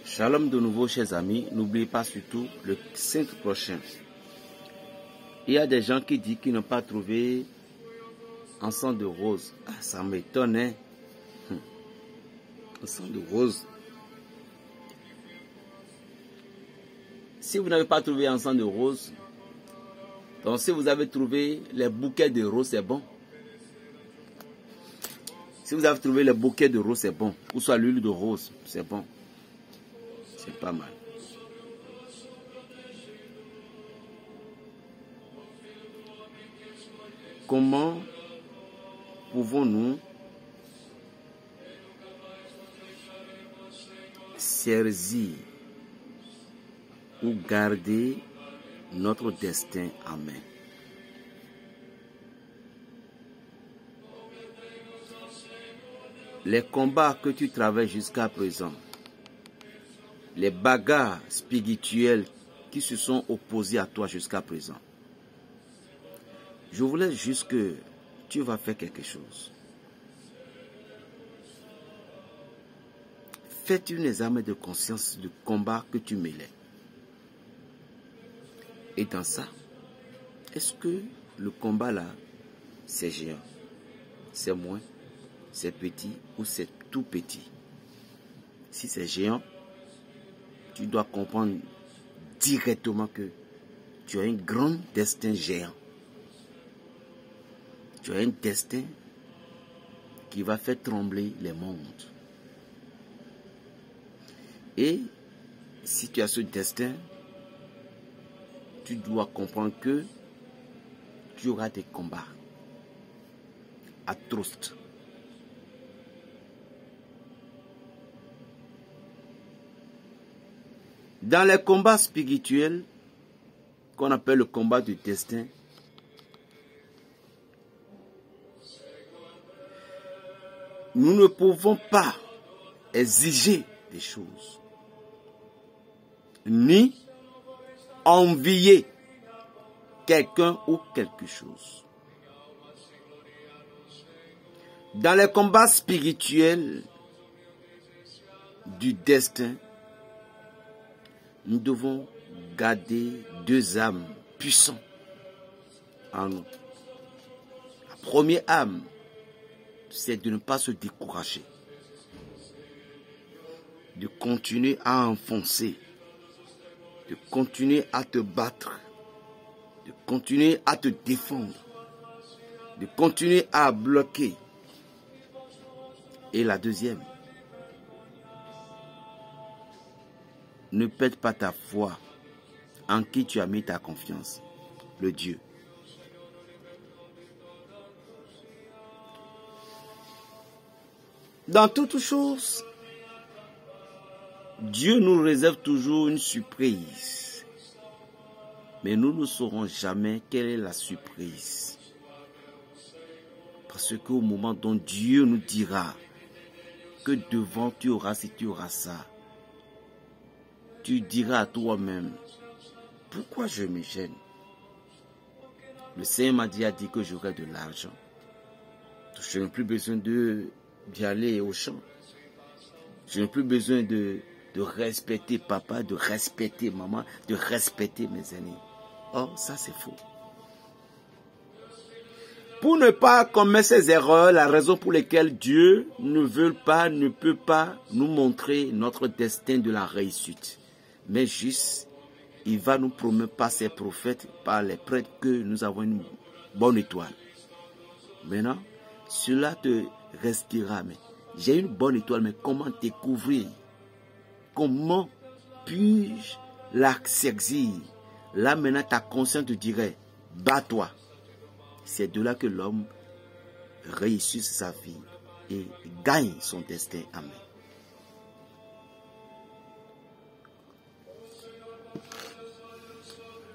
Shalom de nouveau, chers amis. N'oubliez pas surtout le 5 prochain. Il y a des gens qui disent qu'ils n'ont pas trouvé encens de rose. Ah, ça m'étonne, hein? Encens de rose. Si vous n'avez pas trouvé encens de rose, donc si vous avez trouvé les bouquets de roses, c'est bon. Si vous avez trouvé les bouquets de roses, c'est bon. Ou soit l'huile de rose, c'est bon. C'est pas mal. Comment pouvons-nous saisir ou garder notre destin en main? Les combats que tu traverses jusqu'à présent, les bagarres spirituelles qui se sont opposées à toi jusqu'à présent, je voulais juste que tu vas faire quelque chose. Faites une examen de conscience du combat que tu mêlais. Et dans ça, est-ce que le combat là, c'est géant, c'est moins, c'est petit ou c'est tout petit? Si c'est géant, tu dois comprendre directement que tu as un grand destin géant. Tu as un destin qui va faire trembler les mondes. Et si tu as ce destin, tu dois comprendre que tu auras des combats atroces. Dans les combats spirituels, qu'on appelle le combat du destin, nous ne pouvons pas exiger des choses, ni envier quelqu'un ou quelque chose. Dans les combats spirituels du destin, nous devons garder deux âmes puissantes en nous. La première âme, c'est de ne pas se décourager, de continuer à enfoncer, de continuer à te battre, de continuer à te défendre, de continuer à bloquer. Et la deuxième, ne perde pas ta foi en qui tu as mis ta confiance, le Dieu. Dans toutes choses, Dieu nous réserve toujours une surprise. Mais nous ne saurons jamais quelle est la surprise. Parce qu'au moment dont Dieu nous dira que devant tu auras ci, tu auras ça, tu diras à toi-même, pourquoi je me gêne? Le Seigneur m'a dit que j'aurai de l'argent. Je n'ai plus besoin d'y aller au champ. Je n'ai plus besoin de respecter papa, de respecter maman, de respecter mes aînés. Or, ça c'est faux. Pour ne pas commettre ces erreurs, la raison pour laquelle Dieu ne peut pas nous montrer notre destin de la réussite. Mais juste, il va nous promettre par ses prophètes, par les prêtres, que nous avons une bonne étoile. Maintenant, cela te restera. Mais j'ai une bonne étoile, mais comment découvrir? Comment puis-je la saisir? Là, maintenant, ta conscience te dirait, bats-toi. C'est de là que l'homme réussit sa vie et gagne son destin en main.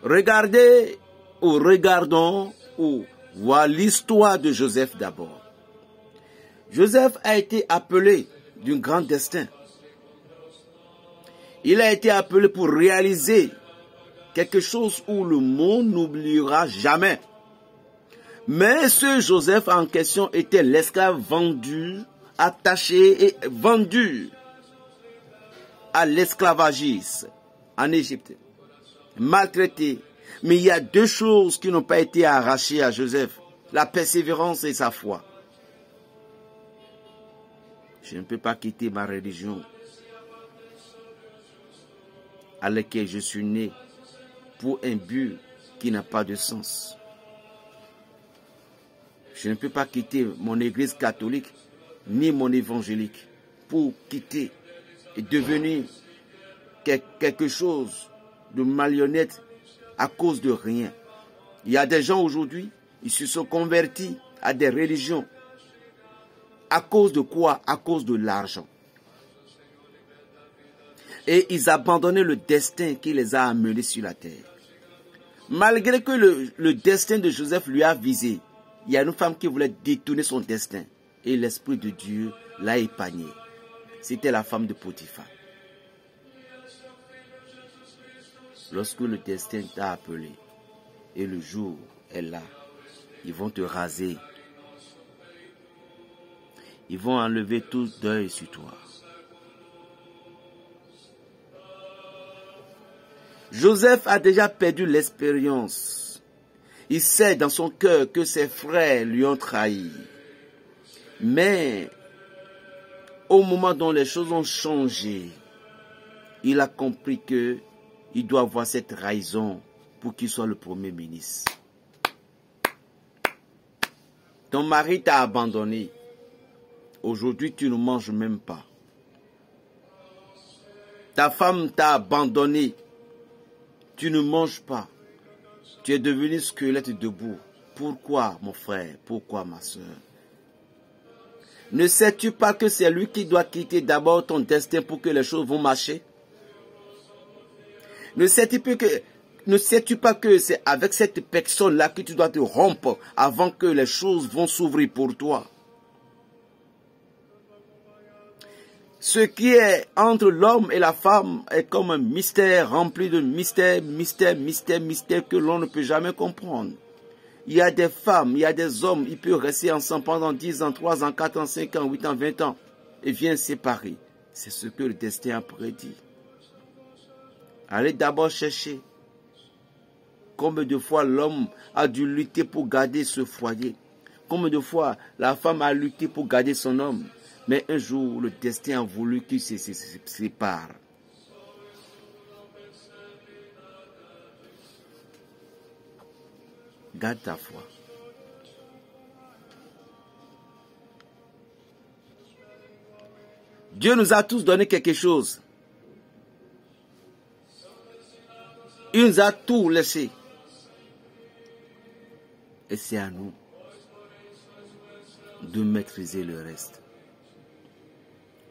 Regardons ou voir l'histoire de Joseph d'abord. Joseph a été appelé d'un grand destin. Il a été appelé pour réaliser quelque chose où le monde n'oubliera jamais. Mais ce Joseph en question était l'esclave vendu, attaché et vendu à l'esclavagisme en Égypte, maltraité. Mais il y a deux choses qui n'ont pas été arrachées à Joseph, la persévérance et sa foi. Je ne peux pas quitter ma religion à laquelle je suis né pour un but qui n'a pas de sens. Je ne peux pas quitter mon église catholique ni mon évangélique pour quitter et devenir quelque chose de marionnette à cause de rien. Il y a des gens aujourd'hui, ils se sont convertis à des religions. À cause de quoi? À cause de l'argent. Et ils abandonnaient le destin qui les a amenés sur la terre. Malgré que le destin de Joseph lui a visé, il y a une femme qui voulait détourner son destin. Et l'Esprit de Dieu l'a épargné. C'était la femme de Potiphar. Lorsque le destin t'a appelé, et le jour est là, ils vont te raser. Ils vont enlever tout deuil sur toi. Joseph a déjà perdu l'expérience. Il sait dans son cœur que ses frères lui ont trahi. Mais au moment dont les choses ont changé, il a compris que il doit avoir cette trahison pour qu'il soit le premier ministre. Ton mari t'a abandonné. Aujourd'hui, tu ne manges même pas. Ta femme t'a abandonné. Tu ne manges pas. Tu es devenu squelette debout. Pourquoi, mon frère? Pourquoi, ma soeur? Ne sais-tu pas que c'est lui qui doit quitter d'abord ton destin pour que les choses vont marcher? Ne sais-tu pas que c'est avec cette personne-là que tu dois te rompre avant que les choses vont s'ouvrir pour toi? Ce qui est entre l'homme et la femme est comme un mystère rempli de mystères que l'on ne peut jamais comprendre. Il y a des femmes, il y a des hommes, ils peuvent rester ensemble pendant 10 ans, 3 ans, 4 ans, 5 ans, 8 ans, 20 ans et viennent séparer. C'est ce que le destin a prédit. Allez d'abord chercher. Combien de fois l'homme a dû lutter pour garder ce foyer? Combien de fois la femme a lutté pour garder son homme? Mais un jour, le destin a voulu qu'ils se séparent. Garde ta foi. Dieu nous a tous donné quelque chose. Il nous a tout laissé. Et c'est à nous de maîtriser le reste.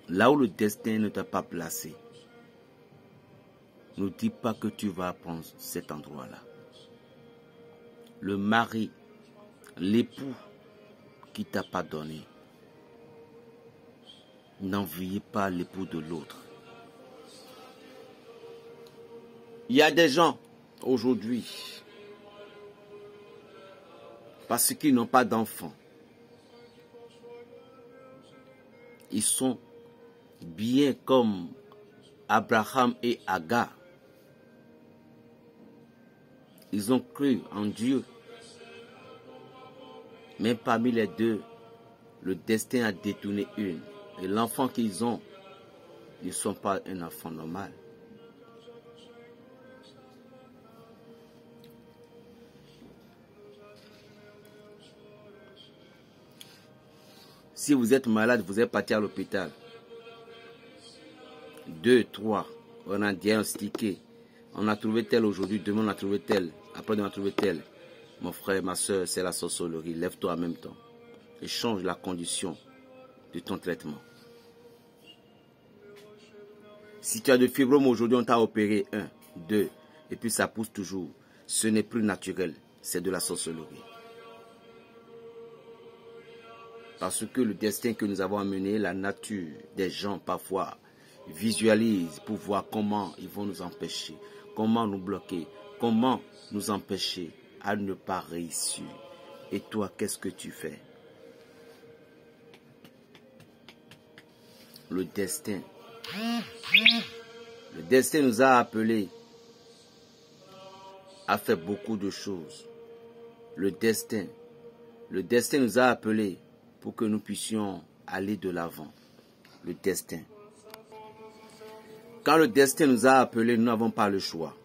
Là où le destin ne t'a pas placé, ne dis pas que tu vas prendre cet endroit-là. Le mari, l'époux qui t'a pas donné, n'enviez pas l'époux de l'autre. Il y a des gens aujourd'hui, parce qu'ils n'ont pas d'enfants, ils sont bien comme Abraham et Agar. Ils ont cru en Dieu. Mais parmi les deux, le destin a détourné une. Et l'enfant qu'ils ont, ils ne sont pas un enfant normal. Si vous êtes malade, vous êtes parti à l'hôpital. 2, 3, on a diagnostiqué. On a trouvé tel aujourd'hui, demain on a trouvé tel, après on a trouvé tel. Mon frère, ma soeur, c'est la sorcellerie. Lève-toi en même temps et change la condition de ton traitement. Si tu as de fibrome aujourd'hui, on t'a opéré 1, 2, et puis ça pousse toujours. Ce n'est plus naturel, c'est de la sorcellerie. Parce que le destin que nous avons amené, la nature des gens parfois visualise pour voir comment ils vont nous empêcher, comment nous bloquer, comment nous empêcher à ne pas réussir. Et toi, qu'est-ce que tu fais? Le destin destin nous a appelés à faire beaucoup de choses. Le destin nous a appelés pour que nous puissions aller de l'avant. Le destin. Quand le destin nous a appelés, nous n'avons pas le choix.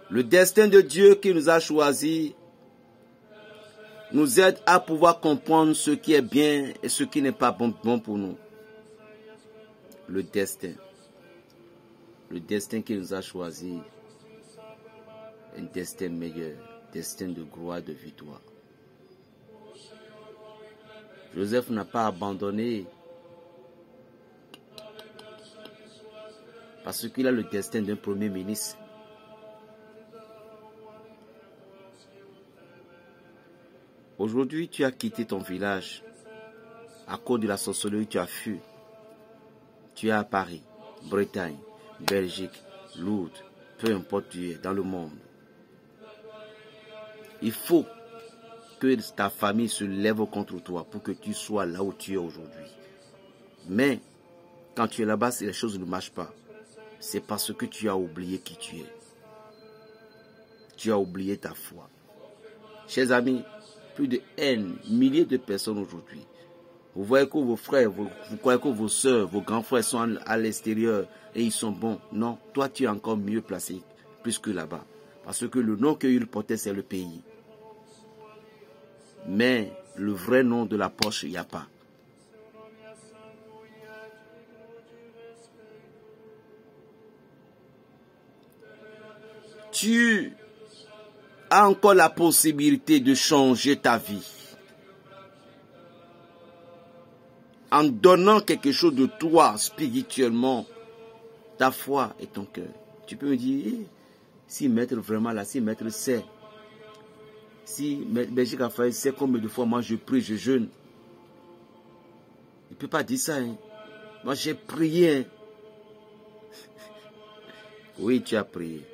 Le destin de Dieu qui nous a choisis nous aide à pouvoir comprendre ce qui est bien et ce qui n'est pas bon pour nous. Le destin qui nous a choisis, un destin meilleur, destin de gloire, de victoire. Joseph n'a pas abandonné parce qu'il a le destin d'un premier ministre. Aujourd'hui, tu as quitté ton village. À cause de la sorcellerie, tu as fui. Tu es à Paris, Bretagne, Belgique, Lourdes, peu importe où tu es dans le monde. Il faut que ta famille se lève contre toi pour que tu sois là où tu es aujourd'hui. Mais quand tu es là-bas, les choses ne marchent pas. C'est parce que tu as oublié qui tu es. Tu as oublié ta foi. Chers amis, plus de haine, milliers de personnes aujourd'hui. Vous voyez que vos frères, vous croyez que vos soeurs, vos grands frères sont à l'extérieur et ils sont bons. Non, toi tu es encore mieux placé, plus que là-bas. Parce que le nom qu'ils portaient, c'est le pays. Mais le vrai nom de la poche, il n'y a pas. Tu as encore la possibilité de changer ta vie. En donnant quelque chose de toi spirituellement, ta foi et ton cœur. Tu peux me dire, si maître vraiment là, si maître sait, si Belgique a fait, c'est combien de fois moi je prie, je jeûne. Il ne peut pas dire ça. Hein. Moi j'ai prié. Hein. Oui, tu as prié.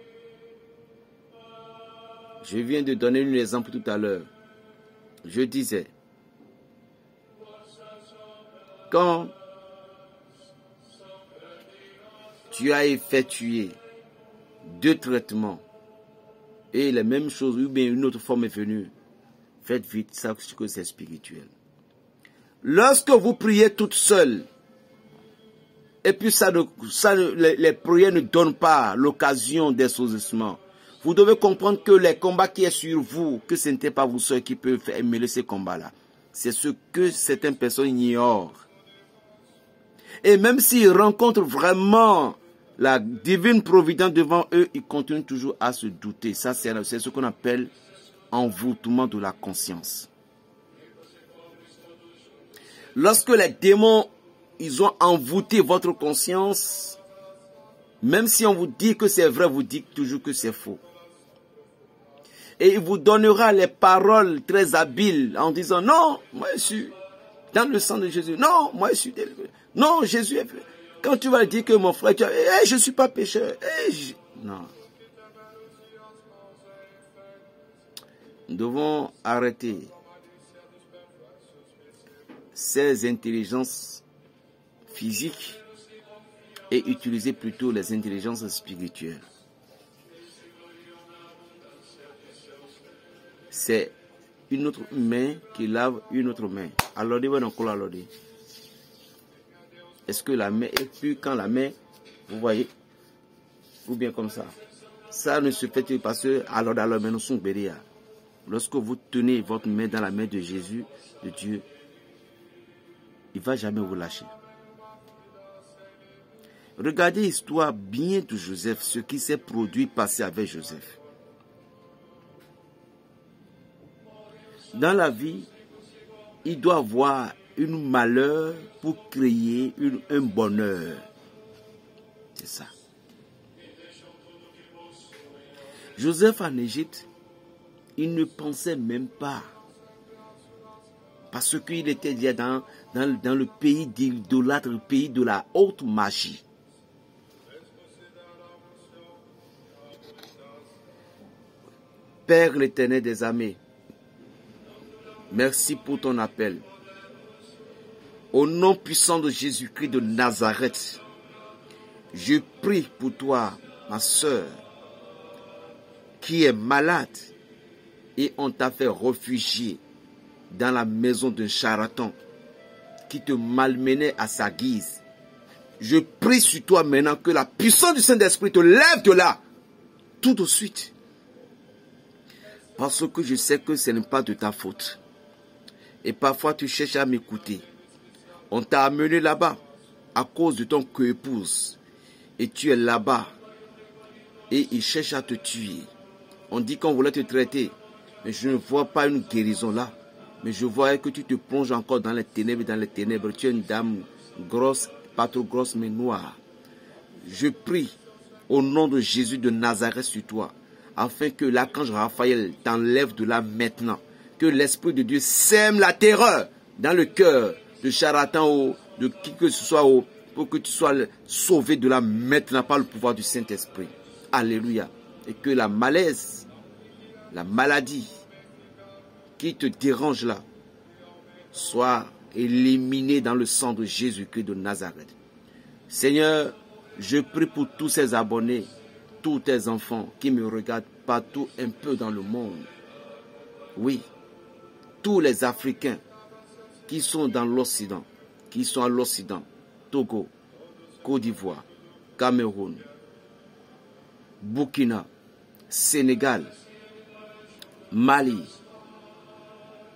Je viens de donner un exemple tout à l'heure. Je disais, quand tu as effectué 2 traitements et les mêmes choses, ou bien une autre forme est venue, faites vite, ça que c'est spirituel. Lorsque vous priez toute seule, et puis les prières ne donnent pas l'occasion d'exaucement, vous devez comprendre que les combats qui sont sur vous, que ce n'était pas vous seuls qui peuvent faire mêler ces combats-là. C'est ce que certaines personnes ignorent. Et même s'ils rencontrent vraiment la divine providence devant eux, ils continuent toujours à se douter. Ça, c'est ce qu'on appelle envoûtement de la conscience. Lorsque les démons, ils ont envoûté votre conscience, même si on vous dit que c'est vrai, vous dites toujours que c'est faux. Et il vous donnera les paroles très habiles en disant, non, moi je suis dans le sang de Jésus. Non, moi je suis délivré. Non, Jésus est fait. Quand tu vas dire que mon frère, je ne suis pas pécheur. Non. Nous devons arrêter ces intelligences physiques et utiliser plutôt les intelligences spirituelles. C'est une autre main qui lave une autre main. Alors, est-ce que la main, et puis quand la main, vous voyez, ou bien comme ça, ça ne se fait que parce que, alors, nous sommes bénis. Lorsque vous tenez votre main dans la main de Jésus, de Dieu, il ne va jamais vous lâcher. Regardez l'histoire bien de Joseph, ce qui s'est produit, passé avec Joseph. Dans la vie, il doit avoir une malheur pour créer un bonheur. C'est ça. Joseph en Égypte, il ne pensait même pas. Parce qu'il était déjà dans le pays d'idolâtre, le pays de la haute magie. Père l'Éternel des armées, merci pour ton appel. Au nom puissant de Jésus-Christ de Nazareth, je prie pour toi, ma soeur, qui est malade et on t'a fait réfugier dans la maison d'un charlatan qui te malmenait à sa guise. Je prie sur toi maintenant que la puissance du Saint-Esprit te lève de là, tout de suite. Parce que je sais que ce n'est pas de ta faute. Et parfois tu cherches à m'écouter. On t'a amené là-bas à cause de ton co-épouse. Et tu es là-bas. Et il cherche à te tuer. On dit qu'on voulait te traiter. Mais je ne vois pas une guérison là. Mais je vois que tu te plonges encore dans les ténèbres, dans les ténèbres. Tu es une dame grosse, pas trop grosse, mais noire. Je prie au nom de Jésus de Nazareth sur toi, afin que l'archange Raphaël t'enlève de là maintenant. Que l'Esprit de Dieu sème la terreur dans le cœur de charlatan ou de qui que ce soit, pour que tu sois sauvé de là maintenant par le pouvoir du Saint-Esprit. Alléluia. Et que la malaise, la maladie qui te dérange là, soit éliminée dans le sang de Jésus-Christ de Nazareth. Seigneur, je prie pour tous ces abonnés, tous tes enfants qui me regardent partout un peu dans le monde. Oui, tous les Africains qui sont dans l'Occident, qui sont à l'Occident, Togo, Côte d'Ivoire, Cameroun, Burkina, Sénégal, Mali.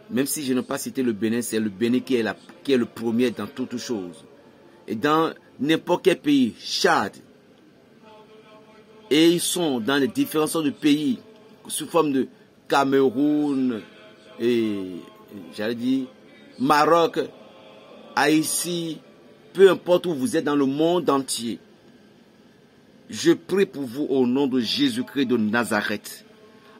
Même si je n'ai pas cité le Bénin, c'est le Bénin qui est le premier dans toutes choses. Et dans n'importe quel pays, Tchad. Et ils sont dans les différents sortes de pays, sous forme de Cameroun, et j'allais dire Maroc, Haïti, peu importe où vous êtes dans le monde entier. Je prie pour vous au nom de Jésus-Christ de Nazareth,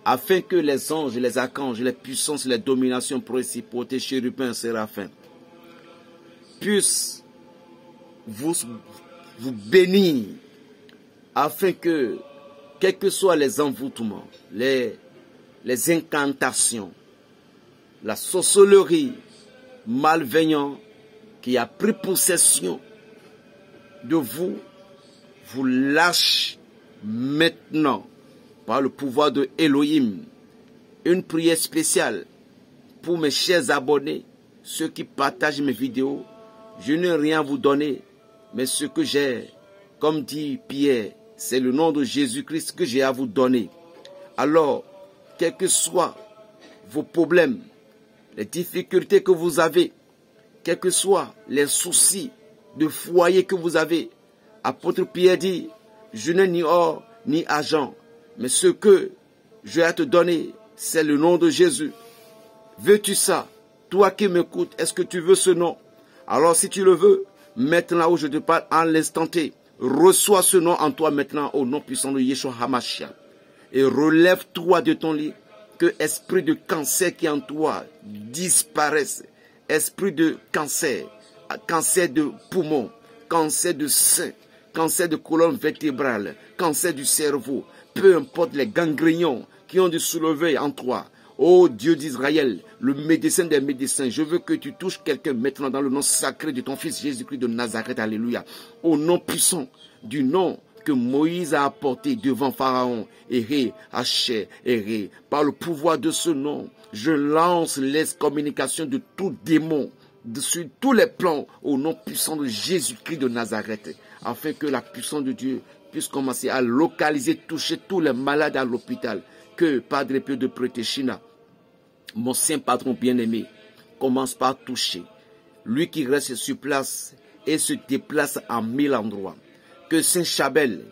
afin que les anges, les archanges, les puissances, les dominations, principautés, chérubins, séraphins, puissent vous bénir, afin que, quels que soient les envoûtements, les incantations, la sorcellerie malveillante qui a pris possession de vous, vous lâche maintenant par le pouvoir de Elohim. Une prière spéciale pour mes chers abonnés, ceux qui partagent mes vidéos. Je n'ai rien à vous donner, mais ce que j'ai, comme dit Pierre, c'est le nom de Jésus-Christ que j'ai à vous donner. Alors, quels que soient vos problèmes, les difficultés que vous avez, quels que soient les soucis de foyer que vous avez, apôtre Pierre dit, je n'ai ni or ni argent, mais ce que je vais te donner, c'est le nom de Jésus. Veux-tu ça? Toi qui m'écoutes, est-ce que tu veux ce nom? Alors si tu le veux, maintenant où je te parle en l'instant T, reçois ce nom en toi maintenant au nom puissant de Yeshua HaMashiach. Et relève-toi de ton lit, que esprit de cancer qui est en toi disparaisse. Esprit de cancer, cancer de poumon, cancer de sein, cancer de colonne vertébrale, cancer du cerveau, peu importe les gangrènes qui ont dû soulever en toi. Ô Dieu d'Israël, le médecin des médecins, je veux que tu touches quelqu'un maintenant dans le nom sacré de ton fils Jésus-Christ de Nazareth, alléluia. Au nom puissant du nom que Moïse a apporté devant Pharaon, Éré, Haché, Éré. Par le pouvoir de ce nom, je lance l'excommunication de tout démon sur tous les plans au nom puissant de Jésus-Christ de Nazareth, afin que la puissance de Dieu puisse commencer à localiser, toucher tous les malades à l'hôpital. Que Padre Pio de Pretechina, mon saint patron bien-aimé, commence par toucher. Lui qui reste sur place et se déplace en 1000 endroits. Que Saint Chabel,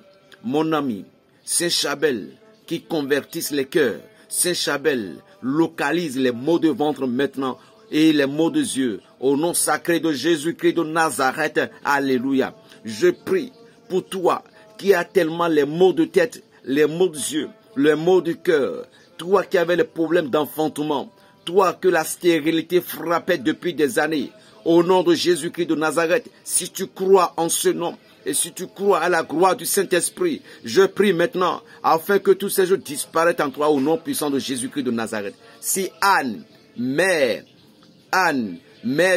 mon ami, Saint Chabel, qui convertisse les cœurs, Saint Chabel, localise les maux de ventre maintenant et les maux de yeux. Au nom sacré de Jésus-Christ de Nazareth, alléluia. Je prie pour toi qui as tellement les maux de tête, les maux de yeux, les maux du cœur, toi qui avais les problèmes d'enfantement, toi que la stérilité frappait depuis des années. Au nom de Jésus-Christ de Nazareth, si tu crois en ce nom, et si tu crois à la gloire du Saint-Esprit, je prie maintenant, afin que tous ces jours disparaissent en toi au nom puissant de Jésus-Christ de Nazareth. Si Anne, mère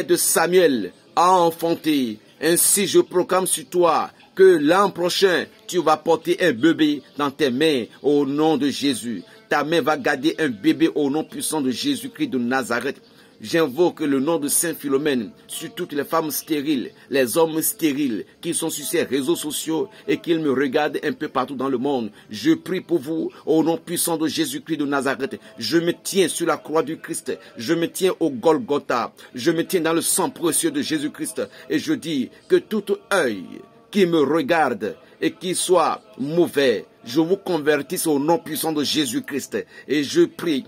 de Samuel, a enfanté. Ainsi je proclame sur toi que l'an prochain, tu vas porter un bébé dans tes mains au nom de Jésus. Ta main va garder un bébé au nom puissant de Jésus-Christ de Nazareth. J'invoque le nom de Saint Philomène sur toutes les femmes stériles, les hommes stériles qui sont sur ces réseaux sociaux et qui me regardent un peu partout dans le monde. Je prie pour vous au nom puissant de Jésus-Christ de Nazareth. Je me tiens sur la croix du Christ. Je me tiens au Golgotha. Je me tiens dans le sang précieux de Jésus-Christ. Et je dis que tout œil qui me regarde et qui soit mauvais, je vous convertisse au nom puissant de Jésus-Christ. Et je prie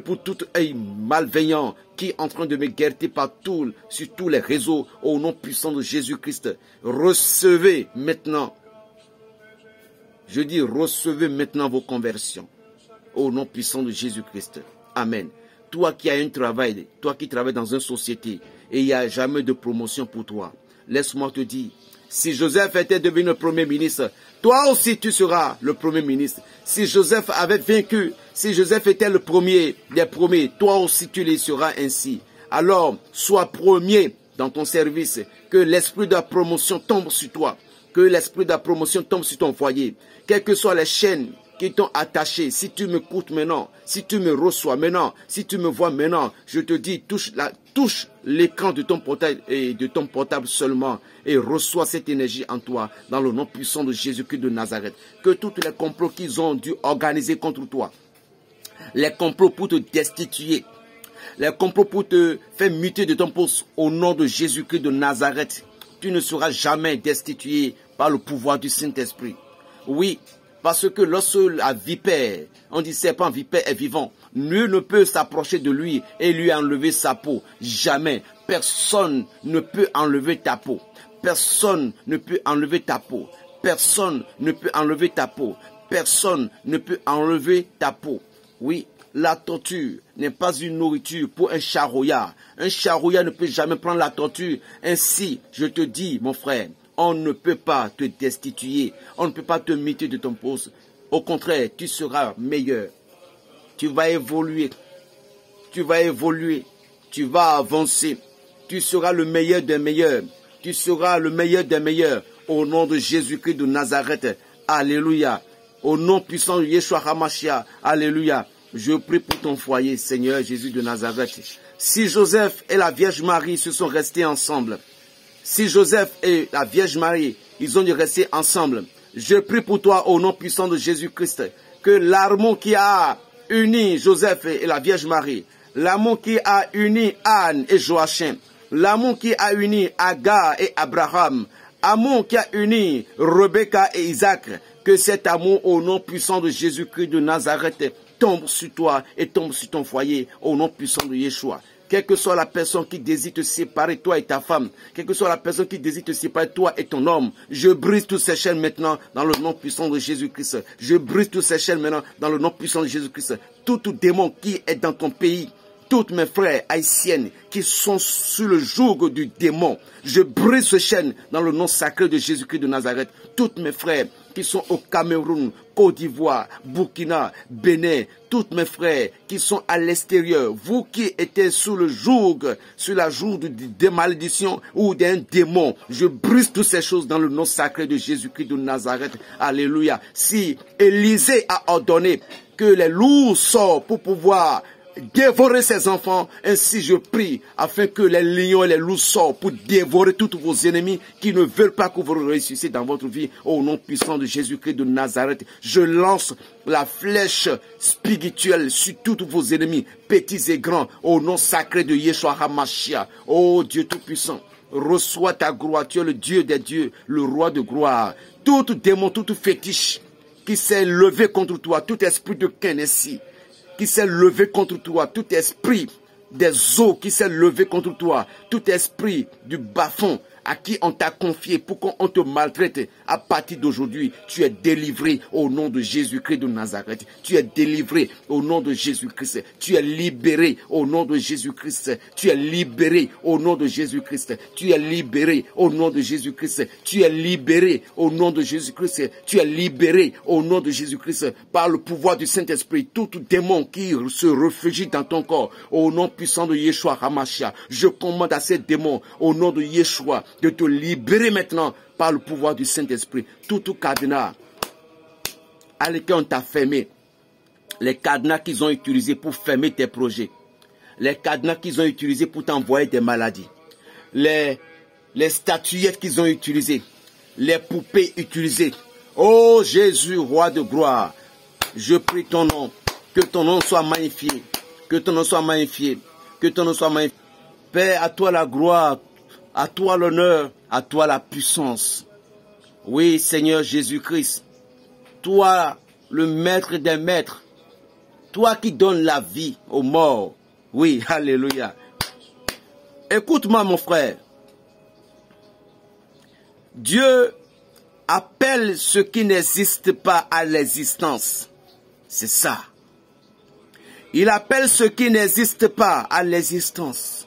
pour tout œil malveillant qui est en train de me guetter partout, sur tous les réseaux, au nom puissant de Jésus-Christ. Recevez maintenant, je dis recevez maintenant vos conversions, au nom puissant de Jésus-Christ. Amen. Toi qui as un travail, toi qui travailles dans une société, et il n'y a jamais de promotion pour toi, laisse-moi te dire, si Joseph était devenu le premier ministre, toi aussi tu seras le premier ministre. Si Joseph avait vaincu, si Joseph était le premier des premiers, toi aussi tu les seras ainsi. Alors, sois premier dans ton service, que l'esprit de la promotion tombe sur toi, que l'esprit de la promotion tombe sur ton foyer, quelles que soient les chaînes qui t'ont attaché. Si tu m'écoutes maintenant, si tu me reçois maintenant, si tu me vois maintenant, je te dis, touche l'écran de ton portable et de ton portable seulement et reçois cette énergie en toi dans le nom puissant de Jésus-Christ de Nazareth. Que tous les complots qu'ils ont dû organiser contre toi, les complots pour te destituer, les complots pour te faire muter de ton poste au nom de Jésus-Christ de Nazareth, tu ne seras jamais destitué par le pouvoir du Saint-Esprit. Oui, parce que lorsque la vipère, on dit serpent, vipère est vivant, nul ne peut s'approcher de lui et lui enlever sa peau. Jamais. Personne ne peut enlever ta peau. Personne ne peut enlever ta peau. Personne ne peut enlever ta peau. Personne ne peut enlever ta peau. Oui, la torture n'est pas une nourriture pour un charognard. Un charognard ne peut jamais prendre la torture. Ainsi, je te dis, mon frère, on ne peut pas te destituer. On ne peut pas te muter de ton poste. Au contraire, tu seras meilleur. Tu vas évoluer. Tu vas évoluer. Tu vas avancer. Tu seras le meilleur des meilleurs. Tu seras le meilleur des meilleurs. Au nom de Jésus-Christ de Nazareth. Alléluia. Au nom puissant de Yeshua HaMashiach. Alléluia. Je prie pour ton foyer, Seigneur Jésus de Nazareth. Si Joseph et la Vierge Marie se sont restés ensemble, si Joseph et la Vierge Marie, ils ont dû rester ensemble, je prie pour toi au nom puissant de Jésus-Christ, que l'amour qui a uni Joseph et la Vierge Marie, l'amour qui a uni Anne et Joachim, l'amour qui a uni Agar et Abraham, l'amour qui a uni Rebecca et Isaac, que cet amour au nom puissant de Jésus-Christ de Nazareth tombe sur toi et tombe sur ton foyer au nom puissant de Yeshua. Quelle que soit la personne qui désire te séparer, toi et ta femme, quelle que soit la personne qui désire te séparer, toi et ton homme, je brise toutes ces chaînes maintenant dans le nom puissant de Jésus-Christ. Je brise toutes ces chaînes maintenant dans le nom puissant de Jésus-Christ. Tout démon qui est dans ton pays, toutes mes frères haïtiennes qui sont sous le joug du démon, je brise ces chaînes dans le nom sacré de Jésus-Christ de Nazareth. Toutes mes frères qui sont au Cameroun, Côte d'Ivoire, Burkina, Bénin, tous mes frères qui sont à l'extérieur, vous qui étiez sous le joug, sur la joug de malédiction ou d'un démon, je brise toutes ces choses dans le nom sacré de Jésus-Christ de Nazareth. Alléluia. Si Élisée a ordonné que les loups sortent pour pouvoir dévorer ses enfants, ainsi je prie afin que les lions et les loups sortent pour dévorer tous vos ennemis qui ne veulent pas que vous réussissiez dans votre vie. Au nom puissant de Jésus-Christ de Nazareth, je lance la flèche spirituelle sur tous vos ennemis, petits et grands, au nom sacré de Yeshua HaMashiach. Oh Dieu Tout-Puissant, reçois ta gloire, tu es le Dieu des dieux, le roi de gloire. Tout démon, tout fétiche qui s'est levé contre toi, tout esprit de Kénessi qui s'est levé contre toi, tout esprit des eaux qui s'est levé contre toi, tout esprit du bas-fond, à qui on t'a confié pour qu'on te maltraite, à partir d'aujourd'hui, tu es délivré au nom de Jésus-Christ de Nazareth. Tu es délivré au nom de Jésus-Christ. Tu es libéré au nom de Jésus-Christ. Tu es libéré au nom de Jésus-Christ. Tu es libéré au nom de Jésus-Christ. Tu es libéré au nom de Jésus-Christ. Tu es libéré au nom de Jésus-Christ par le pouvoir du Saint-Esprit. Tout démon qui se réfugie dans ton corps, au nom puissant de Yeshua HaMashiach, je commande à ces démons, au nom de Yeshua, de te libérer maintenant par le pouvoir du Saint-Esprit. Tout cadenas à lesquels on t'a fermé, les cadenas qu'ils ont utilisés pour fermer tes projets, les cadenas qu'ils ont utilisés pour t'envoyer des maladies, les statuettes qu'ils ont utilisées, les poupées utilisées. Oh Jésus, roi de gloire, je prie ton nom, que ton nom soit magnifié, que ton nom soit magnifié, que ton nom soit magnifié. Père, à toi la gloire, à toi l'honneur, à toi la puissance. Oui, Seigneur Jésus-Christ, toi le maître des maîtres, toi qui donnes la vie aux morts. Oui, alléluia. Écoute-moi mon frère. Dieu appelle ce qui n'existe pas à l'existence. C'est ça. Il appelle ce qui n'existe pas à l'existence.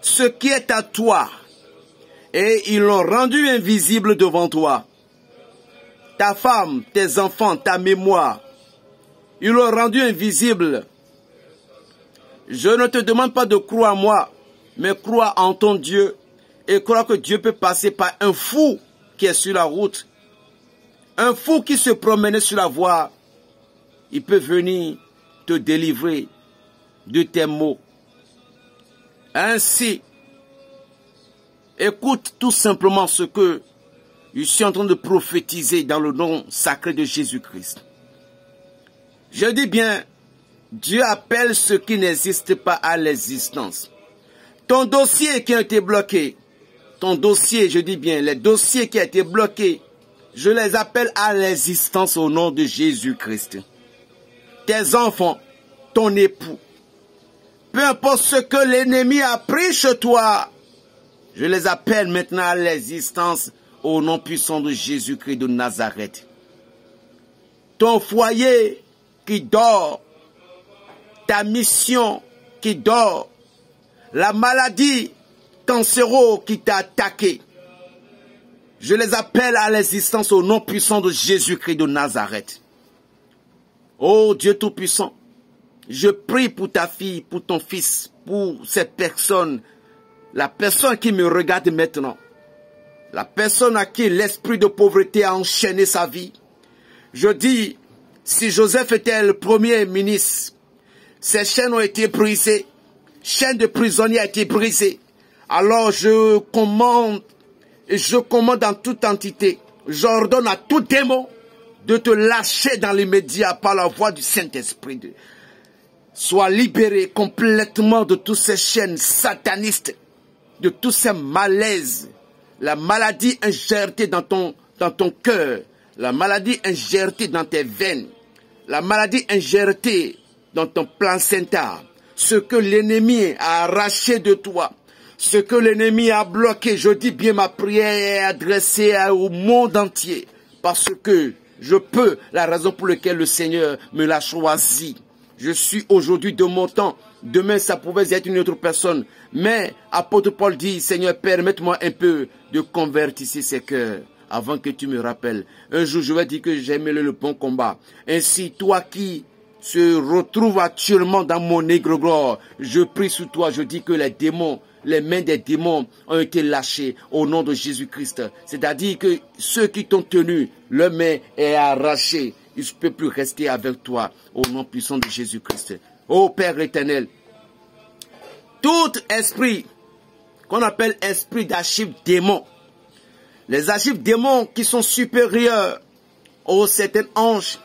Ce qui est à toi, et ils l'ont rendu invisible devant toi. Ta femme, tes enfants, ta mémoire, ils l'ont rendu invisible. Je ne te demande pas de croire en moi, mais crois en ton Dieu, et crois que Dieu peut passer par un fou qui est sur la route, un fou qui se promenait sur la voie. Il peut venir te délivrer de tes maux. Ainsi, écoute tout simplement ce que je suis en train de prophétiser dans le nom sacré de Jésus-Christ. Je dis bien, Dieu appelle ce qui n'existe pas à l'existence. Ton dossier qui a été bloqué, ton dossier, je dis bien, les dossiers qui ont été bloqués, je les appelle à l'existence au nom de Jésus-Christ. Tes enfants, ton époux, peu importe ce que l'ennemi a pris chez toi, je les appelle maintenant à l'existence au nom puissant de Jésus-Christ de Nazareth. Ton foyer qui dort, ta mission qui dort, la maladie cancéro qui t'a attaqué, je les appelle à l'existence au nom puissant de Jésus-Christ de Nazareth. Oh Dieu Tout-Puissant, je prie pour ta fille, pour ton fils, pour cette personne, la personne qui me regarde maintenant, la personne à qui l'esprit de pauvreté a enchaîné sa vie. Je dis, si Joseph était le premier ministre, ses chaînes ont été brisées, chaîne de prisonnier a été brisée. Alors je commande en toute entité, j'ordonne à tout démon de te lâcher dans l'immédiat par la voix du Saint-Esprit. Sois libéré complètement de toutes ces chaînes satanistes, de tous ces malaises, la maladie injectée dans ton cœur, la maladie injectée dans tes veines, la maladie injectée dans ton placenta, ce que l'ennemi a arraché de toi, ce que l'ennemi a bloqué. Je dis bien, ma prière est adressée au monde entier, parce que je peux, la raison pour laquelle le Seigneur me l'a choisi. Je suis aujourd'hui de mon temps. Demain, ça pouvait être une autre personne. Mais, apôtre Paul dit, Seigneur, permette-moi un peu de convertir ces cœurs avant que tu me rappelles. Un jour, je vais dire que j'ai mêlé le bon combat. Ainsi, toi qui se retrouves actuellement dans mon égrégore, je prie sur toi, je dis que les démons, les mains des démons ont été lâchées au nom de Jésus-Christ. C'est-à-dire que ceux qui t'ont tenu, leur main est arrachée. Ils ne peuvent plus rester avec toi au nom puissant de Jésus-Christ. Ô Père éternel, tout esprit qu'on appelle esprit d'archives démons, les archives démons qui sont supérieurs aux certains anges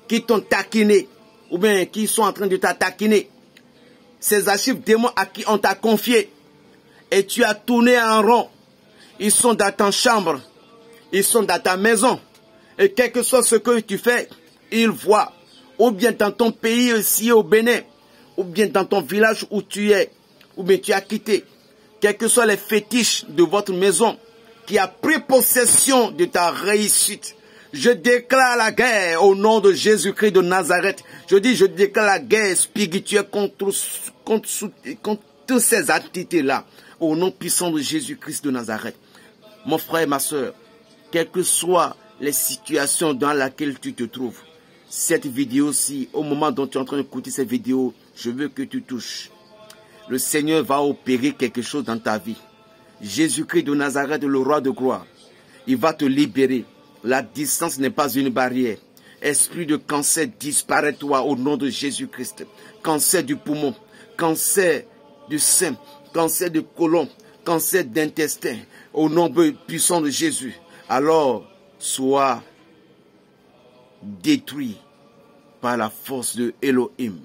qui t'ont taquiné ou bien qui sont en train de t'attaquiner, ces archives démons à qui on t'a confié et tu as tourné en rond, ils sont dans ta chambre, ils sont dans ta maison et quel que soit ce que tu fais, ils voient, ou bien dans ton pays ici au Bénin, ou bien dans ton village où tu es, ou bien tu as quitté. quels que soient les fétiches de votre maison, qui a pris possession de ta réussite. Je déclare la guerre au nom de Jésus-Christ de Nazareth. Je déclare la guerre spirituelle contre toutes ces activités-là, au nom puissant de Jésus-Christ de Nazareth. Mon frère et ma soeur, quelles que soient les situations dans lesquelles tu te trouves, cette vidéo-ci, au moment dont tu es en train d'écouter cette vidéo, je veux que tu touches. Le Seigneur va opérer quelque chose dans ta vie. Jésus-Christ de Nazareth, le roi de gloire, il va te libérer. La distance n'est pas une barrière. Esprit de cancer, disparaît-toi au nom de Jésus-Christ. Cancer du poumon, cancer du sein, cancer de côlon, cancer d'intestin, au nom puissant de Jésus. Alors, sois détruit par la force de Elohim.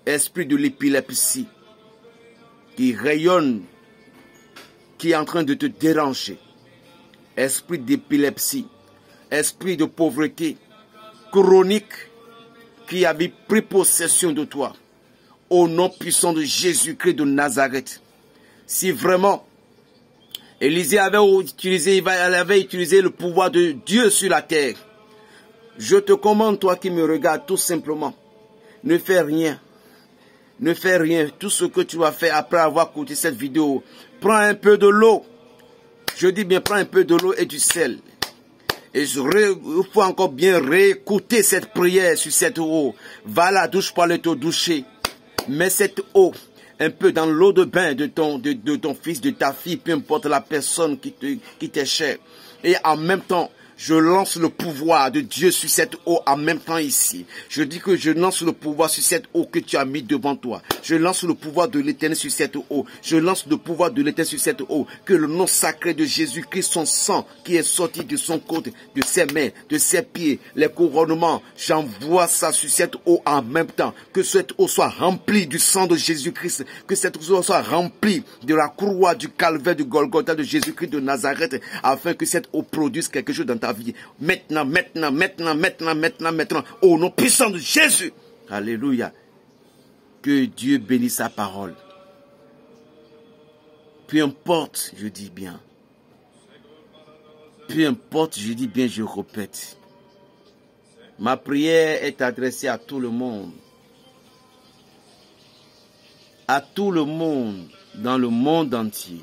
Esprit de l'épilepsie qui rayonne, qui est en train de te déranger. Esprit d'épilepsie, esprit de pauvreté chronique qui avait pris possession de toi. Au nom puissant de Jésus-Christ de Nazareth. Si vraiment Élisée avait utilisé le pouvoir de Dieu sur la terre, je te commande, toi qui me regardes, tout simplement, ne fais rien. Ne fais rien. Tout ce que tu vas faire après avoir écouté cette vidéo, prends un peu de l'eau. Je dis bien, prends un peu de l'eau et du sel. Et il faut encore bien réécouter cette prière sur cette eau. Va à la douche pour aller te doucher. Mets cette eau un peu dans l'eau de bain de ton fils, de ta fille, peu importe la personne qui t'est chère. Et en même temps, je lance le pouvoir de Dieu sur cette eau en même temps ici. Je dis que je lance le pouvoir sur cette eau que tu as mis devant toi. Je lance le pouvoir de l'Éternel sur cette eau. Je lance le pouvoir de l'Éternel sur cette eau. Que le nom sacré de Jésus-Christ, son sang qui est sorti de son côté, de ses mains, de ses pieds, les couronnements, j'envoie ça sur cette eau en même temps. Que cette eau soit remplie du sang de Jésus-Christ. Que cette eau soit remplie de la croix du calvaire du Golgotha de Jésus-Christ de Nazareth. Afin que cette eau produise quelque chose dans ta vie. Maintenant, au nom puissant de Jésus. Alléluia. Que Dieu bénisse sa parole. Peu importe, je dis bien. Peu importe, je dis bien, je répète. Ma prière est adressée à tout le monde. À tout le monde, dans le monde entier.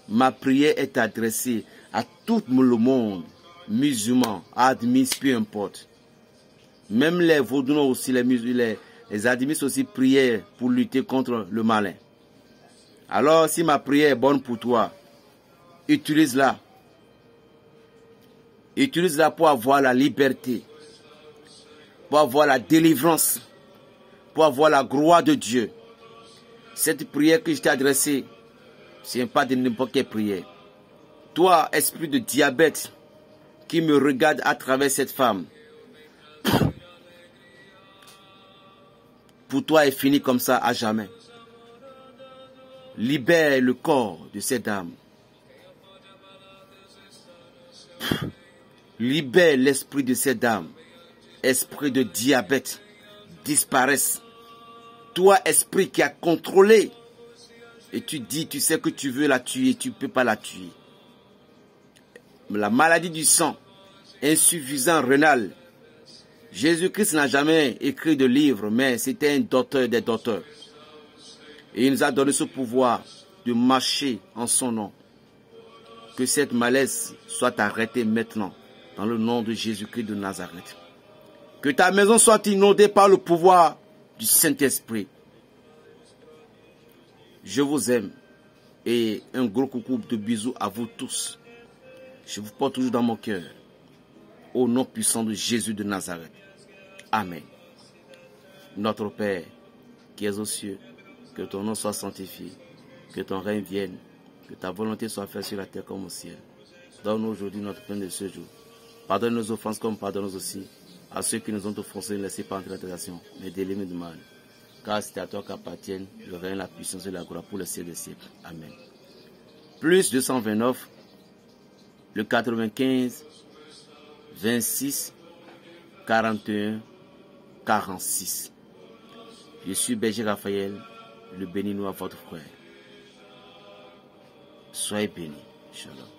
Ma prière est adressée à tout le monde, musulmans, admis, peu importe. Même les vaudounos aussi, les admis aussi priaient pour lutter contre le malin. Alors, si ma prière est bonne pour toi, utilise-la. Utilise-la pour avoir la liberté, pour avoir la délivrance, pour avoir la gloire de Dieu. Cette prière que je t'ai adressée, ce n'est pas de n'importe quelle prière. Toi, esprit de diabète, qui me regarde à travers cette femme, pour toi est fini comme ça à jamais. Libère le corps de cette dame. Libère l'esprit de cette dame. Esprit de diabète, disparaisse. Toi, esprit qui a contrôlé, et tu dis, tu sais que tu veux la tuer, tu ne peux pas la tuer. La maladie du sang, insuffisant rénal. Jésus-Christ n'a jamais écrit de livre, mais c'était un docteur des docteurs. Et il nous a donné ce pouvoir de marcher en son nom. Que cette malaise soit arrêtée maintenant, dans le nom de Jésus-Christ de Nazareth. Que ta maison soit inondée par le pouvoir du Saint-Esprit. Je vous aime. Et un gros coucou de bisous à vous tous. Je vous porte toujours dans mon cœur. Au nom puissant de Jésus de Nazareth. Amen. Notre Père, qui es aux cieux, que ton nom soit sanctifié, que ton règne vienne, que ta volonté soit faite sur la terre comme au ciel. Donne-nous aujourd'hui notre pain de ce jour. Pardonne nos offenses comme pardonne-nous aussi à ceux qui nous ont offensés, ne laissez pas entrer en tentation, mais délivre-nous du mal. Car c'est à toi qu'appartiennent le règne, la puissance et la gloire pour le siècle des siècles. Amen. Plus 229, le 95, 26, 41, 46. Je suis Berger Raphaël, le bénis-nous à votre frère. Soyez bénis. Shalom.